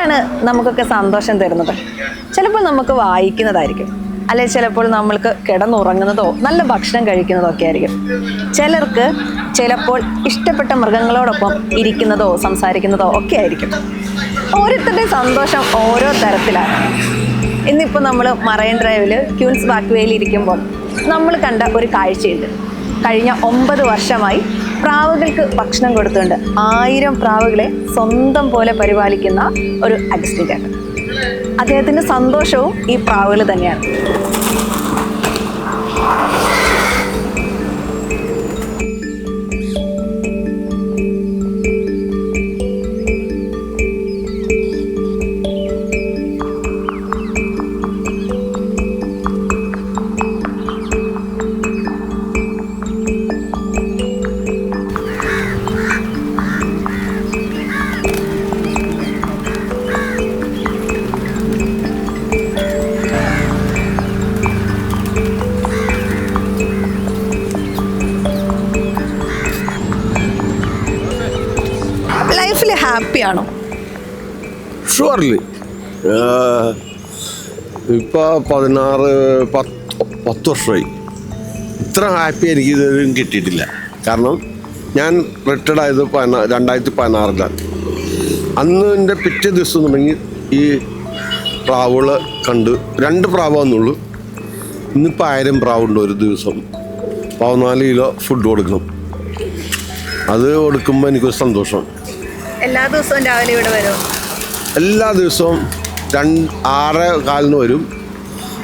എന്താണ് നമുക്കൊക്കെ സന്തോഷം തരുന്നത്? ചിലപ്പോൾ നമുക്ക് വായിക്കുന്നതായിരിക്കും, അല്ലെങ്കിൽ ചിലപ്പോൾ നമ്മൾക്ക് കിടന്നുറങ്ങുന്നതോ നല്ല ഭക്ഷണം കഴിക്കുന്നതോ ഒക്കെ ആയിരിക്കും. ചിലർക്ക് ചിലപ്പോൾ ഇഷ്ടപ്പെട്ട മൃഗങ്ങളോടൊപ്പം ഇരിക്കുന്നതോ സംസാരിക്കുന്നതോ ഒക്കെ ആയിരിക്കും. ഓരോരുത്തരുടെ സന്തോഷം ഓരോ തരത്തിലാണ്. ഇന്നിപ്പോൾ നമ്മൾ മറൈൻ ഡ്രൈവിൽ ക്യൂൻസ് ബാക്ക് വേയിൽ ഇരിക്കുമ്പോൾ നമ്മൾ കണ്ട ഒരു കാഴ്ചയുണ്ട്. കഴിഞ്ഞ 9 വർഷമായി പ്രാവുകൾക്ക് ഭക്ഷണം കൊടുത്തുകൊണ്ട് 1000 പ്രാവുകളെ സ്വന്തം പോലെ പരിപാലിക്കുന്ന ഒരു അഗസ്റ്റിൻ ചേട്ടൻ. അദ്ദേഹത്തിൻ്റെ സന്തോഷവും ഈ പ്രാവുകൾ തന്നെയാണ്. ലൈഫിൽ ഹാപ്പിയാണോ? ഷുവർലി. ഇപ്പോൾ 10 വർഷമായി. ഇത്ര ഹാപ്പി എനിക്ക് ഇതുവരെയും കിട്ടിയിട്ടില്ല. കാരണം ഞാൻ റിട്ടയർഡ് ആയത് 2016 അന്ന് എൻ്റെ പിറ്റേ ദിവസം തുടങ്ങി ഈ പ്രാവുകളെ കണ്ട് 2 പ്രാവാന്നുള്ളൂ. ഇന്നിപ്പോൾ 1000 പ്രാവുണ്ട്. ഒരു ദിവസം 14 കിലോ ഫുഡ് കൊടുക്കണം. അത് കൊടുക്കുമ്പോൾ എനിക്കൊരു സന്തോഷം. എല്ലാ ദിവസവും രാവിലെ ഇവിടെ വരും? എല്ലാ ദിവസവും 6:15 വരും.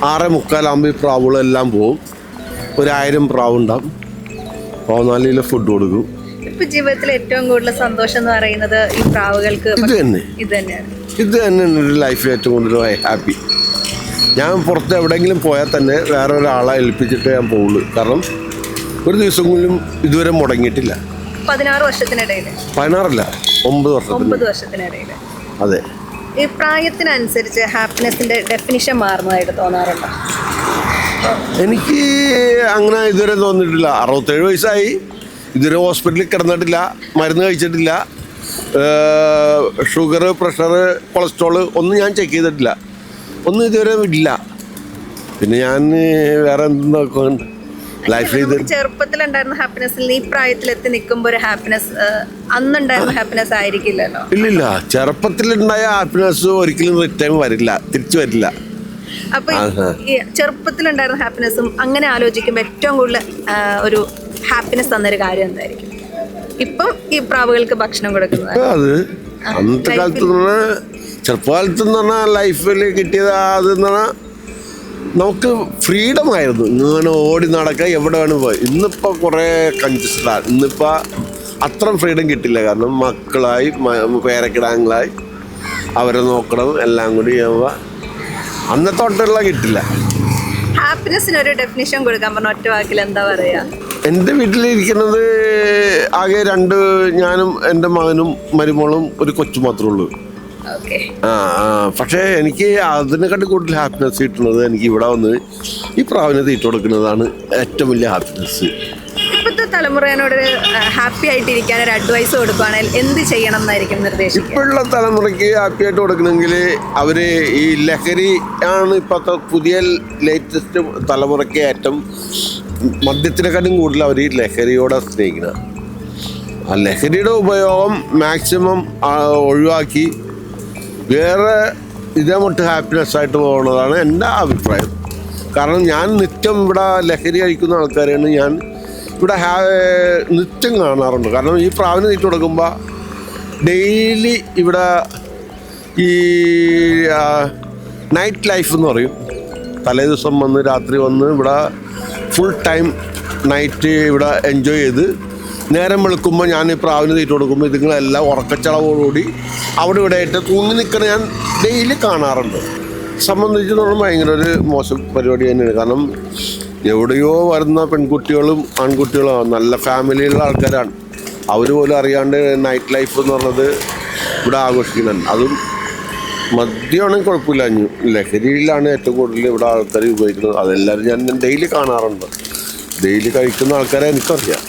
6:45 ഈ പ്രാവുകളെല്ലാം പോവും. ഒരു 1000 പ്രാവുണ്ടാവും. 14 കിലോ ഫുഡ് കൊടുക്കും. ഇപ്പൊ ജീവിതത്തിൽ ഏറ്റവും കൂടുതൽ സന്തോഷം എന്ന് പറയുന്നത് ഈ പ്രാവുകൾക്ക് ഇത് തന്നെയാണ് എൻ്റെ ലൈഫിൽ ഏറ്റവും കൂടുതൽ ഹാപ്പി. ഞാൻ പുറത്ത് എവിടെയെങ്കിലും പോയാൽ തന്നെ വേറെ ഒരാളെ ഏൽപ്പിച്ചിട്ട് ഞാൻ പോകുള്ളൂ. കാരണം ഒരു ദിവസം പോലും ഇതുവരെ മുടങ്ങിയിട്ടില്ല. 16 വർഷത്തിനിടയിൽ? 16 അല്ല, 9 വർഷത്തിനിടയിൽ. അതെ. ഈ പ്രായത്തിനനുസരിച്ച് ഹാപ്പിനെസിന്റെ ഡെഫിനിഷൻ മാറുന്നതായിട്ട് തോന്നാറുണ്ടോ? എനിക്ക് അങ്ങനെ ഇതുവരെ തോന്നിയിട്ടില്ല. 67 വയസ്സായി, ഇതുവരെ ഹോസ്പിറ്റലിൽ കിടന്നിട്ടില്ല, മരുന്ന് കഴിച്ചിട്ടില്ല, ഷുഗർ, പ്രഷർ, കൊളസ്ട്രോള് ഒന്നും ഞാൻ ചെക്ക് ചെയ്തിട്ടില്ല. ഒന്നും ഇതുവരെ ഇല്ല. പിന്നെ ഞാൻ വേറെ എന്ത് നോക്കുന്നുണ്ട് ലൈഫിൽ? ചെറുപ്പത്തിലുണ്ടായിരുന്ന ഹാപ്പിനെസ്സിൽ ഈ പ്രായത്തിലെത്തി നിൽക്കുമ്പോൾ ഒരു ഹാപ്പിനെസ് അന്നുണ്ടായിരുന്ന ഹാപ്പിനെസ് ആയിരിക്കില്ലല്ലോ. ഇല്ലില്ല, ചെറുപ്പത്തിലുണ്ടായ ഹാപ്പിനെസ് ഒരിക്കലും റിട്ടേൺ വരില്ല, തിരിച്ചു വരില്ല. അപ്പൊ ഈ ചെറുപ്പത്തിലുണ്ടായിരുന്ന ഹാപ്പിനെസ്സും അങ്ങനെ ആലോചിക്കുമ്പോൾ ഏറ്റവും കൂടുതൽ ഒരു ഹാപ്പിനെസ് തന്നൊരു കാര്യം എന്തായിരിക്കും? ഇപ്പം ഈ പ്രാവുകൾക്ക് ഭക്ഷണം കൊടുക്കുന്നത് അത് അന്നത്തെ കാലത്ത് ചെറുപ്പകാലത്ത് എന്ന് പറഞ്ഞാൽ ലൈഫിൽ കിട്ടിയത് അതെന്ന് പറഞ്ഞാൽ നമുക്ക് ഫ്രീഡം ആയിരുന്നു. ഇങ്ങനെ ഓടി നടക്കുക, എവിടെ വേണം പോയി. ഇന്നിപ്പോൾ കുറേ കൺജസ്റ്റഡാണ്. ഇന്നിപ്പോൾ അത്രയും ഫ്രീഡം കിട്ടില്ല. കാരണം മക്കളായി, പേരക്കിടാങ്ങളായി, അവരെ നോക്കണം, എല്ലാം കൂടി ചെയ്യുമ്പോൾ അന്നത്തെ തൊട്ടുള്ള കിട്ടില്ല. ഹാപ്പിനെസ്സിന് ഒരു ഡെഫിനിഷൻ കൊടുക്കാൻ പറഞ്ഞ ഒറ്റ വാക്കിൽ എന്താ പറയുക? എൻ്റെ വീട്ടിലിരിക്കുന്നത് ആകെ 2, ഞാനും എൻ്റെ മകനും മരുമോളും ഒരു കൊച്ചു മാത്രമേ ഉള്ളൂ. പക്ഷേ എനിക്ക് അതിനെക്കാട്ടി കൂടുതൽ ഹാപ്പിനെസ് കിട്ടുന്നത് എനിക്ക് ഇവിടെ വന്ന് ഈ പ്രാവിനെ തീറ്റ കൊടുക്കുന്നതാണ് ഏറ്റവും വലിയ ഹാപ്പിനെസ്. ഇപ്പോഴത്തെ തലമുറയോട് ഹാപ്പി ആയിട്ടിരിക്കാൻ ഒരു അഡ്വൈസ് കൊടുക്കുകയാണെങ്കിൽ എന്ത് ചെയ്യണം എന്നായിരിക്കും നിർദ്ദേശിക്കുക? ഇപ്പോഴുള്ള തലമുറയ്ക്ക് ഹാപ്പി ആയിട്ട് കൊടുക്കണമെങ്കിൽ അവർ ഈ ലഹരി ആണ് ഇപ്പോഴത്തെ പുതിയ ലേറ്റസ്റ്റ് തലമുറയ്ക്ക് ഏറ്റവും മദ്യത്തിനെക്കാട്ടും കൂടുതൽ അവർ ഈ ലഹരിയോടെ സ്നേഹിക്കുന്നത്. ആ ലഹരിയുടെ ഉപയോഗം മാക്സിമം ഒഴിവാക്കി വേറെ ഇതേമട്ട് ഹാപ്പിനെസ് ആയിട്ട് പോകുന്നതാണ് എൻ്റെ അഭിപ്രായം. കാരണം ഞാൻ നിത്യം ഇവിടെ ലഹരി കഴിക്കുന്ന ആൾക്കാരെയാണ് ഞാൻ ഇവിടെ നിത്യം കാണാറുണ്ട്. കാരണം ഈ പ്രാവിന് തീറ്റ കൊടുക്കുമ്പോൾ ഡെയിലി ഇവിടെ ഈ നൈറ്റ് ലൈഫ് എന്ന് പറയും. തലേ ദിവസം വന്ന് രാത്രി വന്ന് ഇവിടെ ഫുൾ ടൈം നൈറ്റ് ഇവിടെ എൻജോയ് ചെയ്ത് നേരം വെളുക്കുമ്പോൾ ഞാൻ ഈ പ്രാവിന് തീറ്റ കൊടുക്കുമ്പോൾ ഇതുങ്ങളെല്ലാം ഉറക്കച്ചളവോടുകൂടി അവിടെ ഇവിടെ ആയിട്ട് തൂങ്ങി നിൽക്കുന്ന ഞാൻ ഡെയിലി കാണാറുണ്ട്. സംബന്ധിച്ചിടത്തോളം ഭയങ്കര ഒരു മോശം പരിപാടി തന്നെയാണ്. കാരണം എവിടെയോ വരുന്ന പെൺകുട്ടികളും ആൺകുട്ടികളും നല്ല ഫാമിലിയിലുള്ള ആൾക്കാരാണ്. അവർ പോലും അറിയാണ്ട് നൈറ്റ് ലൈഫ് എന്ന് പറഞ്ഞത് ഇവിടെ ആഘോഷിക്കുന്നുണ്ട്. അതും മദ്യമാണെങ്കിൽ കുഴപ്പമില്ല, ലഹരിയിലാണ് ഏറ്റവും കൂടുതൽ ഇവിടെ ആൾക്കാർ ഉപയോഗിക്കുന്നത്. അതെല്ലാവരും ഞാൻ ഡെയിലി കാണാറുണ്ട്. ഡെയിലി കഴിക്കുന്ന ആൾക്കാരെ എനിക്കറിയാം.